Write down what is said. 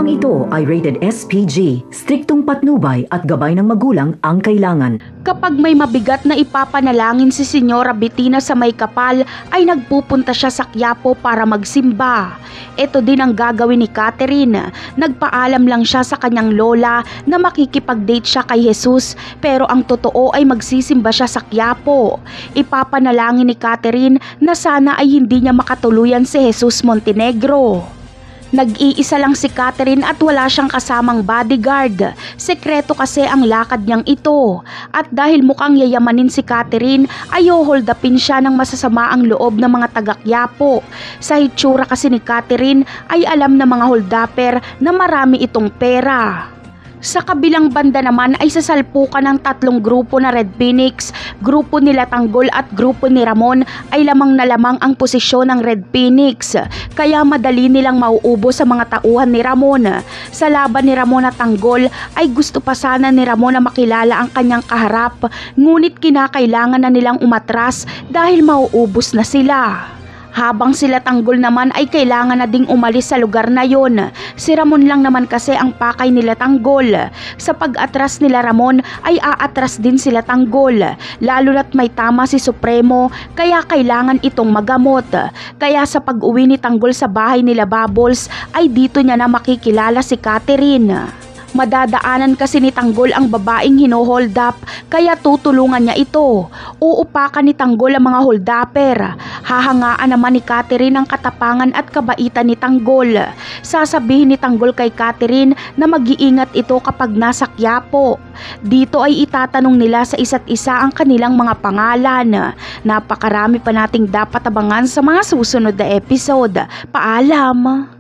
Programang ito ay rated SPG, striktong patnubay at gabay ng magulang ang kailangan. Kapag may mabigat na ipapanalangin si Senyora Bettina sa may kapal, ay nagpupunta siya sa Quiapo para magsimba. Ito din ang gagawin ni Catherine. Nagpaalam lang siya sa kanyang lola na makikipag-date siya kay Jesus, pero ang totoo ay magsisimba siya sa Quiapo. Ipapanalangin ni Catherine na sana ay hindi niya makatuluyan si Jesus Montenegro. Nag-iisa lang si Catherine at wala siyang kasamang bodyguard. Sekreto kasi ang lakad niyang ito. At dahil mukhang yayamanin si Catherine, ay hold upin siya ng masasama ang loob ng mga taga-Quiapo. Sa hitsura kasi ni Catherine ay alam ng mga holdupper na marami itong pera. Sa kabilang banda naman ay sasalpukan ng tatlong grupo na Red Phoenix, grupo nila Tanggol at grupo ni Ramon ay lamang na lamang ang posisyon ng Red Phoenix, kaya madali nilang mauubos sa mga tauhan ni Ramon. Sa laban ni Ramon at Tanggol ay gusto pa sana ni Ramon na makilala ang kanyang kaharap, ngunit kinakailangan na nilang umatras dahil mauubos na sila. Habang sila Tanggol naman ay kailangan na ding umalis sa lugar na yon. Si Ramon lang naman kasi ang pakay nila Tanggol. Sa pag-atras nila Ramon ay aatras din sila Tanggol. Lalo na't may tama si Supremo kaya kailangan itong magamot. Kaya sa pag-uwi ni Tanggol sa bahay nila Bubbles ay dito niya na makikilala si Catherine. Madadaanan kasi ni Tanggol ang babaeng hino-hold up kaya tutulungan niya ito. Uupakan ni Tanggol ang mga holdupper. Hahangaan naman ni Catherine ang katapangan at kabaitan ni Tanggol. Sasabihin ni Tanggol kay Catherine na mag-iingat ito kapag nasa Quiapo. Dito ay itatanong nila sa isa't isa ang kanilang mga pangalan. Napakarami pa nating dapat abangan sa mga susunod na episode. Paalam!